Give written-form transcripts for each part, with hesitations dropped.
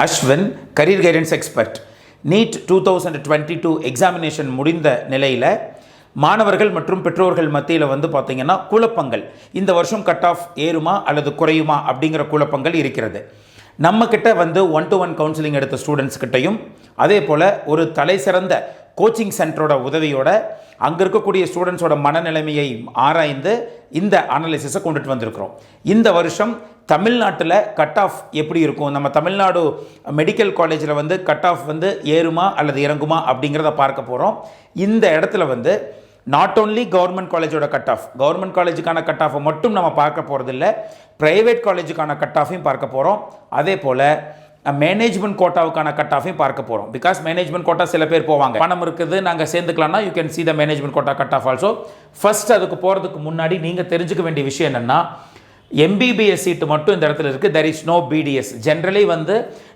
Ashwin career guidance expert. NEET 2022 examination முடிந்த நிலையில் மாணவர்கள் மற்றும் பெற்றோர்கள் மத்தியில் பார்த்திங்கன்னா குழப்பங்கள், இந்த வருஷம் கட் ஆஃப் ஏறுமா அல்லது குறையுமா அப்படிங்கிற குழப்பங்கள் இருக்கிறது. நம்மக்கிட்ட 1-to-1 கவுன்சிலிங் எடுத்த ஸ்டூடெண்ட்ஸ் கிட்டையும் அதே போல் ஒரு தலை சிறந்த கோச்சிங் சென்டரோட உதவியோட அங்கே இருக்கக்கூடிய ஸ்டூடெண்ட்ஸோட மனநிலைமையை ஆராய்ந்து இந்த அனாலிசிஸை கொண்டுட்டு வந்திருக்கிறோம். இந்த வருஷம் தமிழ்நாட்டில் கட் ஆஃப் எப்படி இருக்கும், நம்ம தமிழ்நாடு மெடிக்கல் காலேஜில் கட் ஆஃப் ஏறுமா அல்லது இறங்குமா அப்படிங்கிறத பார்க்க போகிறோம். இந்த இடத்துல நாட் ஓன்லி கவர்மெண்ட் காலேஜோட கட் ஆஃப், கவர்மெண்ட் காலேஜுக்கான கட் ஆஃபை மட்டும் நம்ம பார்க்க போகிறதில்ல, ப்ரைவேட் காலேஜுக்கான கட் ஆஃபையும் பார்க்க போகிறோம். அதே போல் மேனேஜ்மெண்ட் கோட்டாவுக்கான கட் ஆஃபையும் பார்க்க போகிறோம். பிகாஸ் மேனேஜ்மெண்ட் கோட்டா சில பேர் போவாங்க, பணம் இருக்குது நாங்கள் சேர்ந்துக்கலாம்னா you can see the management quota cut off also. First அதுக்கு போகிறதுக்கு முன்னாடி நீங்கள் தெரிஞ்சுக்க வேண்டிய விஷயம் என்னென்னா, எம்பிபிஎஸ் சீட்டு மட்டும் இந்த இடத்துல இருக்குது. There is no BDS. Generally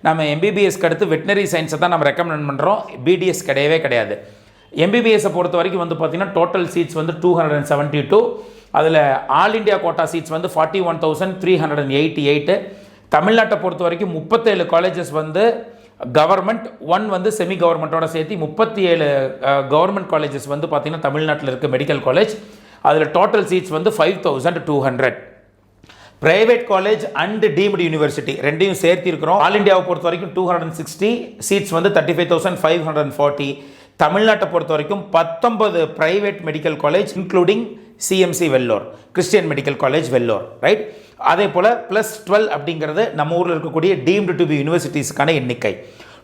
நம்ம எம்பிபிஎஸ்க்கு அடுத்து வெட்டினரி சயின்ஸை தான் நம்ம ரெக்கமெண்ட் பண்ணுறோம், பிடிஎஸ் கிடையவே கிடையாது. எம்பிபிஎஸ்ஸை பொறுத்த வரைக்கும் பார்த்தீங்கன்னா டோட்டல் சீட்ஸ் 272, அதில் ஆல் இண்டியா கோட்டா சீட்ஸ் 41,388. தமிழ்நாட்டை பொறுத்த வரைக்கும் 37 காலேஜஸ் கவர்மெண்ட், 1 செமி கவர்மெண்ட்டோட சேர்த்து 37 கவர்மெண்ட் காலேஜஸ் பார்த்தீங்கன்னா தமிழ்நாட்டில் இருக்க மெடிக்கல் காலேஜ். அதில் total seeds 5,200. Private college and deemed university ரெண்டையும் சேர்த்து இருக்கிறோம். ஆல் இண்டியாவை பொறுத்த வரைக்கும் 260 சீட்ஸ் 35,540. தமிழ்நாட்டை பொறுத்த வரைக்கும் 19 private medical college including CMC Vellore, Christian medical college Vellore, right. அதே போல் +12 அப்படிங்கிறது நம்ம ஊரில் இருக்கக்கூடிய டீம்டு டு பி யூனிவர்சிட்டிஸுக்கான எண்ணிக்கை.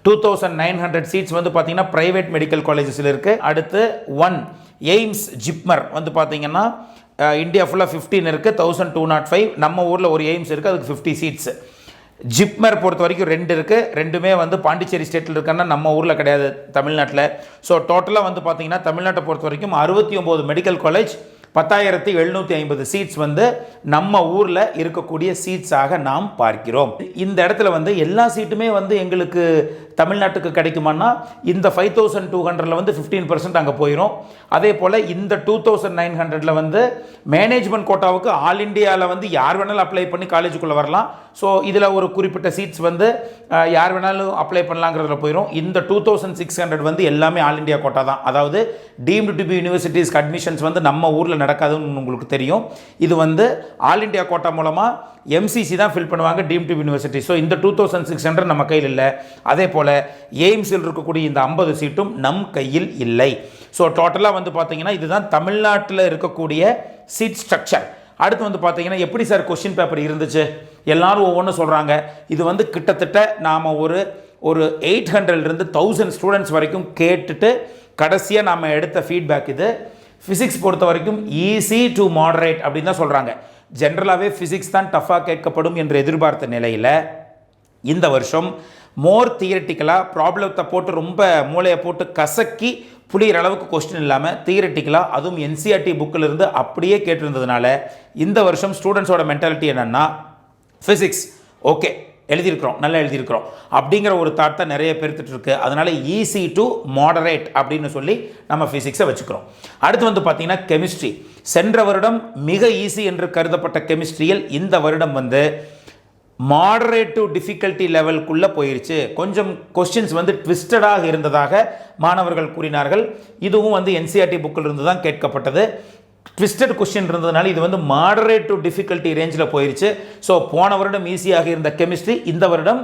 2,900 சீட்ஸ் பார்த்தீங்கன்னா பிரைவேட் மெடிக்கல் காலேஜஸில் இருக்குது. அடுத்து 1 எய்ம்ஸ் ஜிப்மர் பார்த்தீங்கன்னா இந்தியா ஃபுல்லாக 15 இருக்குது, 1,205. நம்ம ஊரில் ஒரு எய்ம்ஸ் இருக்குது, அதுக்கு 50 சீட்ஸ். ஜிப்மர் பொறுத்த வரைக்கும் 2 இருக்குது, ரெண்டுமே பாண்டிச்சேரி ஸ்டேட்டில் இருக்குன்னா நம்ம ஊரில் கிடையாது, தமிழ்நாட்டில். ஸோ டோட்டலாக பார்த்தீங்கன்னா தமிழ்நாட்டை பொறுத்த வரைக்கும் 69 மெடிக்கல் காலேஜ், 10,750 சீட்ஸ் நம்ம ஊரில் இருக்கக்கூடிய சீட்ஸாக நாம் பார்க்கிறோம். இந்த இடத்துல எல்லா சீட்டுமே எங்களுக்கு தமிழ்நாட்டுக்கு கிடைக்குமானா இந்த 5,200ல் 15% அங்கே போயிடும். அதே போல் இந்த 2,900ல் மேனேஜ்மெண்ட் கோட்டாவுக்கு ஆல் இண்டியாவில் யார் வேணாலும் அப்ளை பண்ணி காலேஜுக்குள்ளே வரலாம். ஸோ இதில் ஒரு குறிப்பிட்ட சீட்ஸ் யார் வேணாலும் அப்ளை பண்ணலாங்கிறதுல போயிடும். இந்த 2,600 எல்லாமே ஆல் இண்டியா கோட்டா தான். அதாவது டீம்டு டு பி யூனிவர்சிட்டிஸ்க்கு அட்மிஷன்ஸ் நம்ம ஊரில் நடக்காதுன்னு உங்களுக்கு தெரியும். இது ஆல் இண்டியா கோட்டா மூலமாக எம்சிசி தான் ஃபில் பண்ணுவாங்க, டீம் டு யூனிவர்சிட்டி. ஸோ இந்த 2,600 நம்ம கையில் இல்லை. அதே போல் எய்ம்ஸில் இருக்கக்கூடிய இந்த 50 சீட்டும் நம் கையில் இல்லை. ஸோ டோட்டலாக பார்த்தீங்கன்னா இதுதான் தமிழ்நாட்டில் இருக்கக்கூடிய சீட் ஸ்ட்ரக்சர். அடுத்து பார்த்தீங்கன்னா எப்படி சார் கொஸ்டின் பேப்பர் இருந்துச்சு, எல்லாரும் ஒவ்வொன்றும் சொல்கிறாங்க. இது கிட்டத்தட்ட நாம் ஒரு 800லேருந்து 1000 ஸ்டூடெண்ட்ஸ் வரைக்கும் கேட்டுட்டு கடைசியாக நாம் எடுத்த ஃபீட்பேக் இது. ஃபிசிக்ஸ் பொறுத்த வரைக்கும் ஈஸி டு மாடரேட் அப்படின்னு தான் சொல்கிறாங்க. ஜென்ரலாகவே ஃபிசிக்ஸ் தான் டஃப்பாக கேட்கப்படும் என்று எதிர்பார்த்த நிலையில் இந்த வருஷம் மோர் தியரட்டிக்கலாக ப்ராப்ளத்தை போட்டு ரொம்ப மூளையை போட்டு கசக்கி புளிகிற அளவுக்கு கொஸ்டின் இல்லாமல் தியரட்டிக்கலாக, அதுவும் என்சிஆர்டி புக்கில் இருந்து அப்படியே கேட்டிருந்ததுனால இந்த வருஷம் ஸ்டூடெண்ட்ஸோட மென்டாலிட்டி என்னென்னா ஃபிசிக்ஸ் ஓகே எழுதியிருக்கிறோம், நல்லா எழுதியிருக்கிறோம் அப்படிங்கிற ஒரு தாட் தான் நிறைய பேர்த்துட்டு இருக்குது. அதனால் ஈஸி டு மாடரேட் அப்படின்னு சொல்லி நம்ம ஃபிசிக்ஸை வச்சுக்கிறோம். அடுத்து பார்த்தீங்கன்னா கெமிஸ்ட்ரி. சென்ற வருடம் மிக ஈஸி என்று கருதப்பட்ட கெமிஸ்ட்ரியில் இந்த வருடம் மாடரேட் டு டிஃபிகல்ட்டி லெவலுக்குள்ளே போயிருச்சு. கொஞ்சம் கொஸ்டின்ஸ் ட்விஸ்டடாக இருந்ததாக மாணவர்கள் கூறினார்கள். இதுவும் என்சிஆர்டி புக்கில் இருந்து தான் கேட்கப்பட்டது. ட்விஸ்டட் கொஸ்டின் இருந்ததுனால இது மாடரேட் டு டிஃபிகல்ட்டி ரேஞ்சில் போயிருச்சு. ஸோ போன வருடம் ஈஸியாக இருந்த கெமிஸ்ட்ரி இந்த வருடம்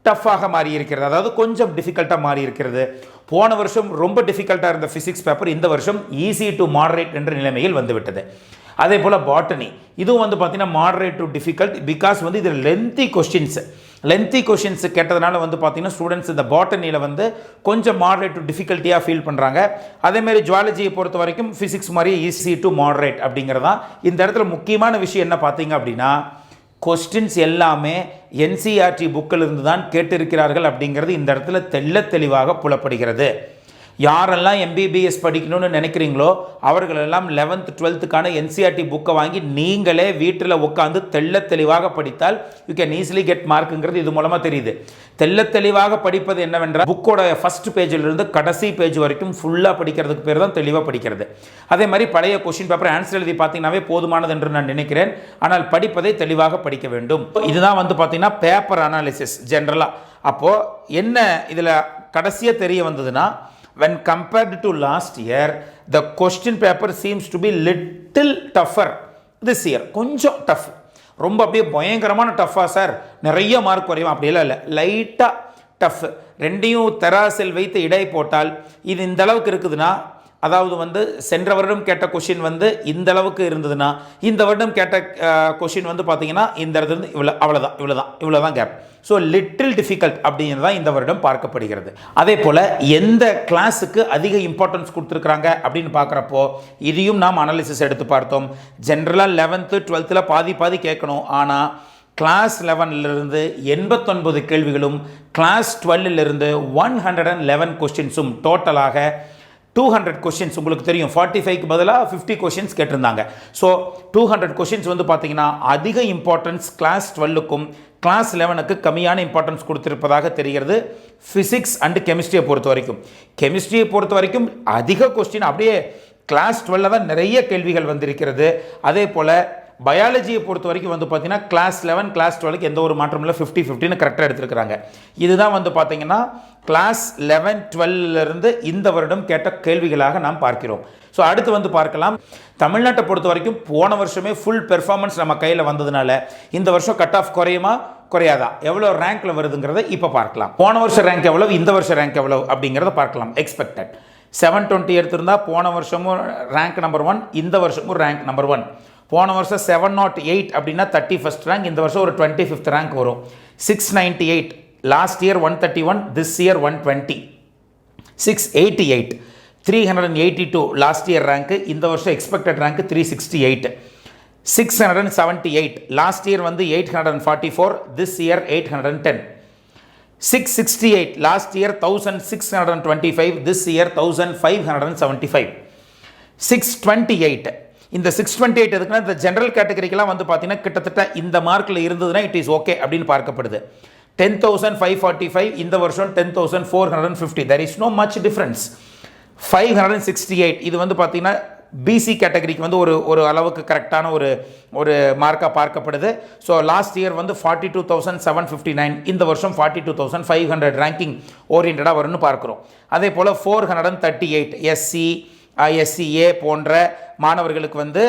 டஃப்பாக மாறி இருக்கிறது, அதாவது கொஞ்சம் டிஃபிகல்ட்டாக மாறி இருக்கிறது. போன வருஷம் ரொம்ப டிஃபிகல்ட்டாக இருந்த ஃபிசிக்ஸ் பேப்பர் இந்த வருஷம் ஈஸி டு மாடரேட் என்ற நிலைமையில் வந்துவிட்டது. அதே போல் பாட்டனி, இதுவும் பார்த்தீங்கன்னா மாடரேட் டு டிஃபிகல்ட். பிகாஸ் இதில் லென்த்தி கொஷின்ஸ் கேட்டதுனால பார்த்தீங்கன்னா ஸ்டூடெண்ட்ஸ் இந்த பாட்டனியில் கொஞ்சம் மாடரேட் டு டிஃபிகல்ட்டியாக ஃபீல் பண்ணுறாங்க. அதேமாதிரி ஜுவாலஜியை பொறுத்த வரைக்கும் ஃபிசிக்ஸ் மாதிரி ஈஸி டு மாடரேட் அப்படிங்கிறதான். இந்த இடத்துல முக்கியமான விஷயம் என்ன பார்த்தீங்க அப்படின்னா, கொஸ்டின்ஸ் எல்லாமே என்சிஆர்டி புக்கில் இருந்து தான் கேட்டிருக்கிறார்கள் அப்படிங்கிறது இந்த இடத்துல தெளிவாக புலப்படுகிறது. யாரெல்லாம் எம்பிபிஎஸ் படிக்கணும்னு நினைக்கிறீங்களோ அவர்களெல்லாம் 11th 12th என்சிஆர்டி புக்கை வாங்கி நீங்களே வீட்டில் உட்காந்து தெளிவாக படித்தால் யூ கேன் ஈஸிலி கெட் மார்க்குங்கிறது இது மூலமாக தெரியுது. தெளிவாக படிப்பது என்னவென்றால் புக்கோட ஃபர்ஸ்ட் பேஜிலிருந்து கடைசி பேஜ் வரைக்கும் ஃபுல்லாக படிக்கிறதுக்கு பேர் தான் தெளிவாக படிக்கிறது. அதே மாதிரி பழைய கொஸ்டின் பேப்பர் ஆன்சர் எழுதி பார்த்தீங்கன்னாவே போதுமானது என்று நான் நினைக்கிறேன். ஆனால் படிப்பதை தெளிவாக படிக்க வேண்டும். இதுதான் பார்த்தீங்கன்னா பேப்பர் அனாலிசிஸ் ஜென்ரலாக. அப்போது என்ன இதில் கடைசியாக தெரிய வந்ததுன்னா, when compared to last year the question paper seems to be little tougher this year. கொஞ்சம் டஃப், ரொம்ப அப்படியே பயங்கரமான டஃப்பாக சார் நிறைய மார்க் குறையும் அப்படியெல்லாம் இல்லை, லைட்டாக டஃப். ரெண்டையும் தராசில் வைத்து இடை போட்டால் இது இந்த அளவுக்கு இருக்குதுன்னா, அதாவது வந்து சென்ற வருடம் கேட்ட கொஷின் வந்து இந்த அளவுக்கு இருந்ததுன்னா, இந்த வருடம் கேட்ட கொஷின் வந்து பார்த்தீங்கன்னா இந்த இடத்துல இவ்வளோதான் கேப். ஸோ லிட்டில் டிஃபிகல்ட் அப்படிங்கிறது தான் இந்த வருடம் பார்க்கப்படுகிறது. அதே போல் எந்த கிளாஸுக்கு அதிக இம்பார்ட்டன்ஸ் கொடுத்துருக்குறாங்க அப்படின்னு பார்க்குறப்போ இதையும் நாம் அனாலிசிஸ் எடுத்து பார்த்தோம். ஜென்ரலாக 11th 12th பாதி கேட்கணும். ஆனால் கிளாஸ் 11லிருந்து 89 கேள்விகளும், கிளாஸ் 12லிருந்து 111 கொஸ்டின்ஸும், டோட்டலாக 200 கொஷின்ஸ். உங்களுக்கு தெரியும் 45க்கு பதிலாக 50 கொஷின்ஸ் கேட்டிருந்தாங்க. ஸோ 200 கொஷின்ஸ் வந்து பார்த்தீங்கன்னா அதிக இம்பார்ட்டன்ஸ் கிளாஸ் 12க்கும் கிளாஸ் 11க்கு கம்மியான இம்பார்ட்டன்ஸ் கொடுத்திருப்பதாக தெரிகிறது. ஃபிசிக்ஸ் அண்டு கெமிஸ்ட்ரியை பொறுத்த வரைக்கும் அதிக கொஸ்டின் அப்படியே கிளாஸ் 12 தான் நிறைய கேள்விகள் வந்திருக்கிறது. அதே போல் பயாலஜியை பொறுத்த வரைக்கும் வந்து பார்த்தீங்கன்னா கிளாஸ் 11 கிளாஸ் 12க்கு எந்த ஒரு மாற்றம் இல்லை, 50-50ன்னு கரெக்டாக எடுத்துருக்கிறாங்க. இதுதான் வந்து பார்த்தீங்கன்னா கிளாஸ் 11 12லிருந்து இந்த வருடம் கேட்ட கேள்விகளாக நாம் பார்க்கிறோம். ஸோ அடுத்து வந்து பார்க்கலாம். தமிழ்நாட்டை பொறுத்த வரைக்கும் போன வருஷமே ஃபுல் பெர்ஃபார்மன்ஸ் நம்ம கையில் வந்ததுனால இந்த வருஷம் கட் ஆஃப் குறையுமா குறையாதா, எவ்வளோ ரேங்க்கில் வருதுங்கிறத இப்போ பார்க்கலாம். போன வருஷம் ரேங்க் எவ்வளவு, இந்த வருஷம் ரேங்க் எவ்வளவு அப்படிங்கிறத பார்க்கலாம். எக்ஸ்பெக்டட் 720 எடுத்திருந்தா போன வருஷமும் ரேங்க் நம்பர் 1, இந்த வருஷமும் ரேங்க் நம்பர் 1. போன வருஷம் 708 அப்படின்னா 31st ரேங்க், இந்த வருஷம் ஒரு 25th ரேங்க் வரும். 698 last year 131, this year 120. 688 382 last year rank, இந்த வருஷம் எக்ஸ்பெக்டட் ரேங்க் 368. 678 லாஸ்ட் இயர் வந்து 844, this year 810. 668 last year 1625, this year 1575. 628 இந்த 628 எதுக்குன்னா இந்த ஜென்ரல் கேட்டகரிக்கெல்லாம் வந்து பார்த்தீங்கன்னா கிட்டத்தட்ட இந்த மார்க்கில் இருந்ததுன்னா இட் இஸ் ஓகே அப்படின்னு பார்க்கப்படுது. 10,545 இந்த வருஷம் 10,450, there is no much difference. 568 இது வந்து பார்த்தீங்கன்னா பிசி கேட்டகரிக்கு வந்து ஒரு அளவுக்கு கரெக்டான ஒரு மார்க்காக பார்க்கப்படுது. ஸோ லாஸ்ட் இயர் வந்து 42,759, இந்த வருஷம் 42,500 ரேங்கிங் ஓரியன்டாக வரும்னு பார்க்குறோம். அதே போல் 438 எஸ்சி எஸ்சிஏ போன்ற மாணவர்களுக்கு வந்து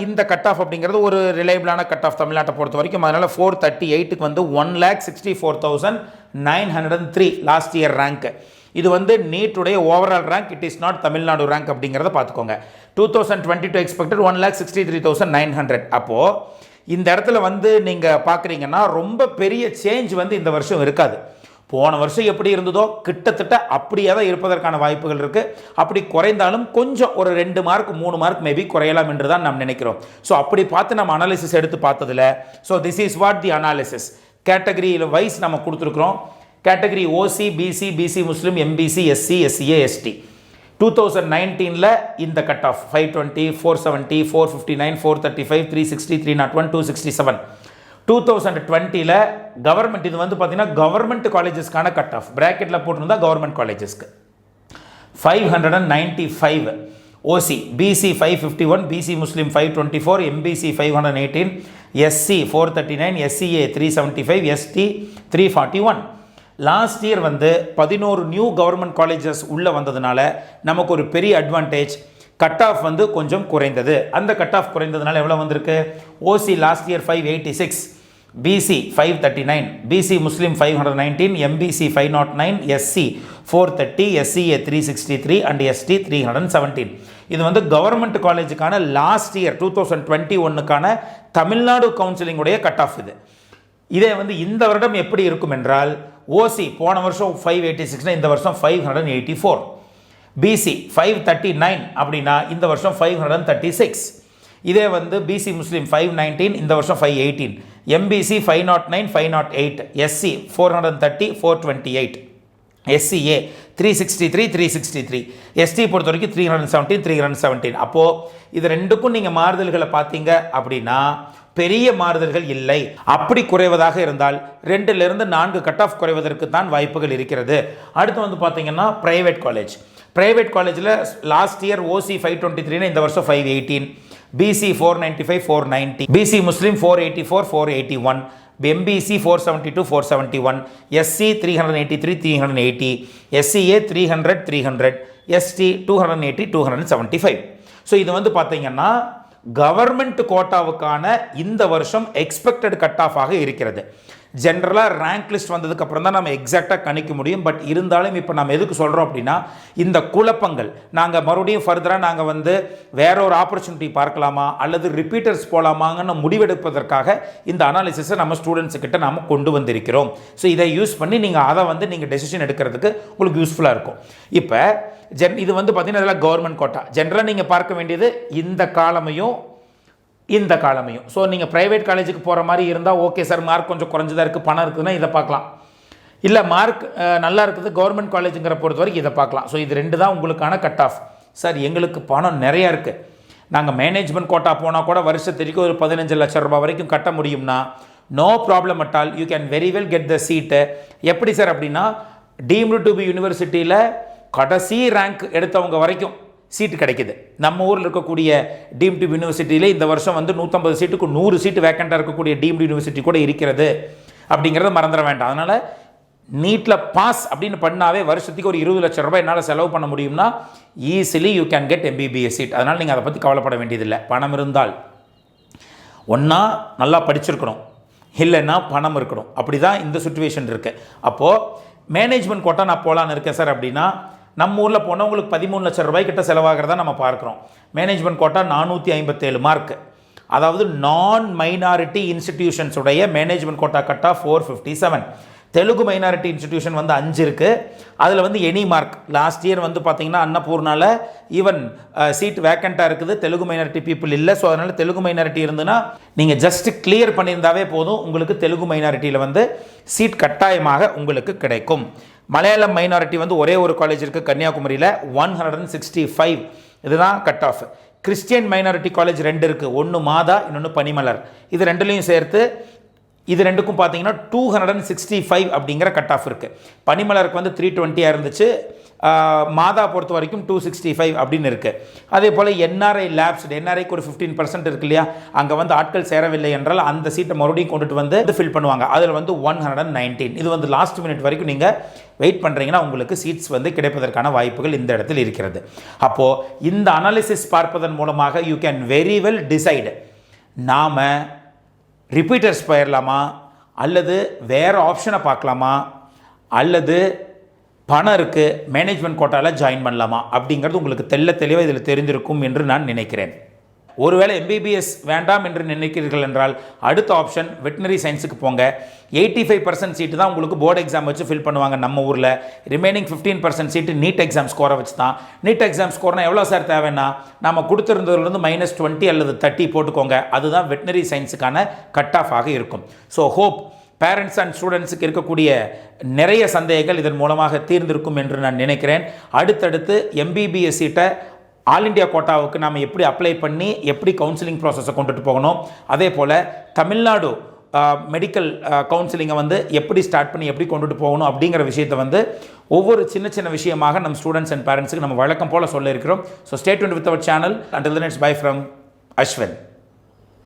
இந்த கட் ஆஃப் அப்படிங்கிறது ஒரு ரிலையபிளான கட் ஆஃப் தமிழ்நாட்டை பொறுத்த வரைக்கும். அதனால் 438க்கு வந்து 1,64,903 லாஸ்ட் இயர் ரேங்க். இது வந்து நீட்டுடைய overall rank, it is not Tamil Nadu rank அப்படிங்கிறத பார்த்துக்கோங்க. 2022 எக்ஸ்பெக்டட் 1,63,900. அப்போது இந்த இடத்துல வந்து நீங்கள் பார்க்குறீங்கன்னா ரொம்ப பெரிய சேஞ்ச் வந்து இந்த வருஷம் இருக்காது. போன வருஷம் எப்படி இருந்ததோ கிட்டத்தட்ட அப்படியே தான் இருப்பதற்கான வாய்ப்புகள் இருக்குது. அப்படி குறைந்தாலும் கொஞ்சம் ஒரு 2 மார்க் 3 மார்க் மேபி குறையலாம் என்று தான் நாம் நினைக்கிறோம். ஸோ அப்படி பார்த்து நம்ம அனாலிசிஸ் எடுத்து பார்த்ததில், so this is what the analysis கேட்டகரியில் வைஸ் நம்ம கொடுத்துருக்குறோம். கேட்டகரி ஓசி, பிசி, பிசி முஸ்லீம், எம்பிசி, எஸ்சி, எஸ்சிஏ, எஸ்டி. 2019 இந்த கட் ஆஃப் 520, 470, 459, 435, 360, 301, 267. 2020 கவர்மெண்ட், இது வந்து பார்த்தீங்கன்னா கவர்மெண்ட் காலேஜஸ்க்கான கட் ஆஃப் பிராக்கெட்டில் போட்டிருந்தா கவர்மெண்ட் காலேஜஸ்க்கு 595, OC, BC 551, BC Muslim 524, MBC 518, SC 439, SCA 375, ST 341. Last year வந்து 11 நியூ கவர்மெண்ட் காலேஜஸ் உள்ளே வந்ததுனால நமக்கு ஒரு பெரிய அட்வான்டேஜ், கட் ஆஃப் வந்து கொஞ்சம் குறைந்தது. அந்த கட் ஆஃப் குறைந்ததுனால எவ்வளோ வந்திருக்கு? OC last year 586, BC 539, BC Muslim 519, MBC 509, SC 430, SCA 363 and ST 317. இது வந்து கவர்மெண்ட் காலேஜுக்கான லாஸ்ட் இயர் 2021க்கான தமிழ்நாடு கவுன்சிலிங்குடைய கட் ஆஃப். இதே வந்து இந்த வருடம் எப்படி இருக்கும் என்றால், ஓசி போன வருஷம் 586, இந்த வருஷம் 584, பிசி 539 அப்படின்னா இந்த வருஷம் 536. இதே வந்து பிசி முஸ்லீம் 519, இந்த வருஷம் 518, எம்பிசி 509, 508, எஸ்சி 430, 428, எஸ்சிஏ 363, 363, எஸ்டி பொறுத்த வரைக்கும் 317, 317. அப்போது இது ரெண்டுக்கும் நீங்கள் மாறுதல்களை பார்த்தீங்க அப்படின்னா பெரிய மாறுதல்கள் இல்லை. அப்படி குறைவதாக இருந்தால் 2லிருந்து 4 கட் ஆஃப் குறைவதற்கு தான் வாய்ப்புகள் இருக்கிறது. அடுத்து வந்து பார்த்தீங்கன்னா பிரைவேட் காலேஜில் லாஸ்ட் இயர் ஓசி 523, இந்த வருஷம் 518, பிசி 495, 490, பிசி முஸ்லீம் 484, 481, MBC 472 471, SC 383 380, SCA 300 300, ST 280 275. So இது வந்து பார்த்தீங்கன்னா கவர்மெண்ட் கோட்டாவுக்கான இந்த வருஷம் எக்ஸ்பெக்டட் கட் ஆஃப் ஆக இருக்கிறது. ஜென்ரலாக ரேங்க் லிஸ்ட் வந்ததுக்கப்புறம் தான் நம்ம எக்ஸாக்டாக கணிக்க முடியும். பட் இருந்தாலும் இப்போ நம்ம எதுக்கு சொல்கிறோம் அப்படின்னா, இந்த குழப்பங்கள் நாங்கள் மறுபடியும் ஃபர்தராக நாங்கள் வந்து வேற ஒரு ஆப்பர்ச்சுனிட்டி பார்க்கலாமா அல்லது ரிப்பீட்டர்ஸ் போகலாமாங்கன்னு முடிவெடுப்பதற்காக இந்த அனாலிசிஸை நம்ம ஸ்டூடெண்ட்ஸுக்கிட்ட நாம் கொண்டு வந்திருக்கிறோம். ஸோ இதை யூஸ் பண்ணி நீங்கள் அதை வந்து நீங்கள் டெசிஷன் எடுக்கிறதுக்கு உங்களுக்கு யூஸ்ஃபுல்லாக இருக்கும். இப்போ இது வந்து பார்த்தீங்கன்னா இதெல்லாம் கவர்மெண்ட் கோட்டா. ஜென்ரலாக நீங்கள் பார்க்க வேண்டியது இந்த காலமையும் இந்த காலமையும். ஸோ நீங்கள் ப்ரைவேட் காலேஜுக்கு போகிற மாதிரி இருந்தால் ஓகே சார், மார்க் கொஞ்சம் குறைஞ்சதாக இருக்குது, பணம் இருக்குதுன்னா இதை பார்க்கலாம். இல்லை மார்க் நல்லா இருக்குது கவர்மெண்ட் காலேஜுங்கிற பொறுத்த வரைக்கும் இதை பார்க்கலாம். ஸோ இது ரெண்டு தான் உங்களுக்கான கட் ஆஃப். சார் எங்களுக்கு பணம் நிறையா இருக்குது, நாங்கள் மேனேஜ்மெண்ட் கோட்டா போனால் கூட வருஷத்துக்கு ஒரு 15 லட்சம் ரூபாய் வரைக்கும் கட்ட முடியும்னா no problem at all, you can very well get the seat. எப்படி சார் அப்படின்னா, டீம்டு டு பி யூனிவர்சிட்டியில் கடைசி ரேங்க் எடுத்தவங்க வரைக்கும் சீட்டு கிடைக்குது. நம்ம ஊரில் இருக்கக்கூடிய டீம்டு யூனிவர்சிட்டியில் இந்த வருஷம் வந்து 150 சீட்டுக்கு 100 சீட்டு வேக்கண்ட்டாக இருக்கக்கூடிய டீம்டு யூனிவர்சிட்டி கூட இருக்கிறது அப்படிங்கிறத மறந்துட வேண்டாம். அதனால் நீட்டில் பாஸ் அப்படின்னு பண்ணாவே வருஷத்துக்கு ஒரு 20 லட்சம் ரூபாய் என்னால் செலவு பண்ண முடியும்னா easily you can get MBBS seat. அதனால் நீங்கள் அதை பற்றி கவலைப்பட வேண்டியதில்லை. பணம் இருந்தால் ஒன்றா நல்லா படிச்சிருக்கணும், இல்லைன்னா பணம் இருக்கணும். அப்படி தான் இந்த சுச்சுவேஷன் இருக்குது. அப்போது மேனேஜ்மெண்ட் கோட்டா நான் போகலான்னு இருக்கேன் சார் அப்படின்னா, நம்ம ஊரில் போனவங்களுக்கு 13 லட்சம் ரூபாய் கிட்ட செலவாகிறதா நம்ம பார்க்குறோம். மேனேஜ்மெண்ட் கோட்டா 457 மார்க், அதாவது நான் மைனாரிட்டி இன்ஸ்டிடியூஷன்ஸ் உடைய மேனேஜ்மெண்ட் கோட்டா கட்டா 457. தெலுங்கு மைனாரிட்டி இன்ஸ்டிடியூஷன் வந்து 5 இருக்குது. அதில் வந்து எனி மார்க் லாஸ்ட் இயர் வந்து பார்த்தீங்கன்னா அன்னபூர்ணாவில் ஈவன் சீட் வேக்கண்ட்டாக இருக்குது, தெலுங்கு மைனாரிட்டி பீப்புள் இல்லை. ஸோ அதனால் தெலுங்கு மைனாரிட்டி இருந்துன்னா நீங்கள் ஜஸ்ட் கிளியர் பண்ணியிருந்தாவே போதும், உங்களுக்கு தெலுங்கு மைனாரிட்டியில் வந்து சீட் கட்டாயமாக உங்களுக்கு கிடைக்கும். மலையாளம் மைனாரிட்டி வந்து ஒரே ஒரு காலேஜ் இருக்குது கன்னியாகுமரியில், 165. இதுதான் cut off. Christian minority college 2 இருக்குது, ஒன்று மாதா இன்னொன்று பனிமலர். இது ரெண்டுலையும் சேர்த்து இது ரெண்டுக்கும் பார்த்தீங்கன்னா 265 அப்படிங்கிற கட் ஆஃப் இருக்குது. பனிமலருக்கு வந்து 320 இருந்துச்சு, மாதா பொறுத்த வரைக்கும் 265 அப்படின்னு இருக்குது. அதே போல் NRI லேப்ஸ், NRIக்கு ஒரு 15% இருக்கு இல்லையா, அங்கே வந்து ஆட்கள் சேரவில்லை என்றால் அந்த சீட்டை மறுபடியும் கொண்டுட்டு வந்து ஃபில் பண்ணுவாங்க. அதில் வந்து 119. இது வந்து லாஸ்ட் மினிட் வரைக்கும் நீங்கள் வெயிட் பண்ணுறீங்கன்னா உங்களுக்கு சீட்ஸ் வந்து கிடைப்பதற்கான வாய்ப்புகள் இந்த இடத்தில் இருக்கிறது. அப்போது இந்த அனாலிசிஸ் பார்ப்பதன் மூலமாக you can very well decide நாம் ரிப்பீட்டர்ஸ் போயிடலாமா அல்லது வேறு ஆப்ஷனை பார்க்கலாமா அல்லது பணம் இருக்குது மேனேஜ்மெண்ட் கோட்டாவில் ஜாயின் பண்ணலாமா அப்படிங்கிறது உங்களுக்கு தெளிவாக இதில் தெரிந்திருக்கும் என்று நான் நினைக்கிறேன். ஒருவேளை MBBS வேண்டாம் என்று நினைக்கிறீர்கள் என்றால் அடுத்த ஆப்ஷன் வெட்டினரி சயின்ஸுக்கு போங்க. 85% சீட்டு தான் உங்களுக்கு போர்டு எக்ஸாம் வச்சு ஃபில் பண்ணுவாங்க நம்ம ஊரில். ரிமைனிங் 15% சீட்டு நீட் எக்ஸாம் ஸ்கோரை வச்சு தான். நீட் எக்ஸாம் ஸ்கோர்னால் எவ்வளோ சார் தேவைன்னா, நம்ம கொடுத்துருந்ததுலேருந்து -20 அல்லது 30 போட்டுக்கோங்க. அதுதான் வெட்டினரி சயின்ஸுக்கான கட் ஆஃப் ஆக இருக்கும். ஸோ ஹோப் பேரண்ட்ஸ் அண்ட் ஸ்டூடெண்ட்ஸுக்கு இருக்கக்கூடிய நிறைய சந்தேகங்கள் இதன் மூலமாக தீர்ந்திருக்கும் என்று நான் நினைக்கிறேன். அடுத்தடுத்து MBBS சீட்டை ஆல் இண்டியா கோட்டாவுக்கு நாம் எப்படி அப்ளை பண்ணி எப்படி கவுன்சிலிங் ப்ராசஸை கொண்டுட்டு போகணும், அதே போல் தமிழ்நாடு மெடிக்கல் கவுன்சிலிங்கை வந்து எப்படி ஸ்டார்ட் பண்ணி எப்படி கொண்டுட்டு போகணும் அப்படிங்கிற விஷயத்தை வந்து ஒவ்வொரு சின்ன விஷயமாக நம்ம ஸ்டூடெண்ட்ஸ் அண்ட் பேரண்ட்ஸுக்கு நம்ம வழக்கம் போல் சொல்ல இருக்கிறோம். So stay tuned with our channel. Until then it's bye from Ashwin.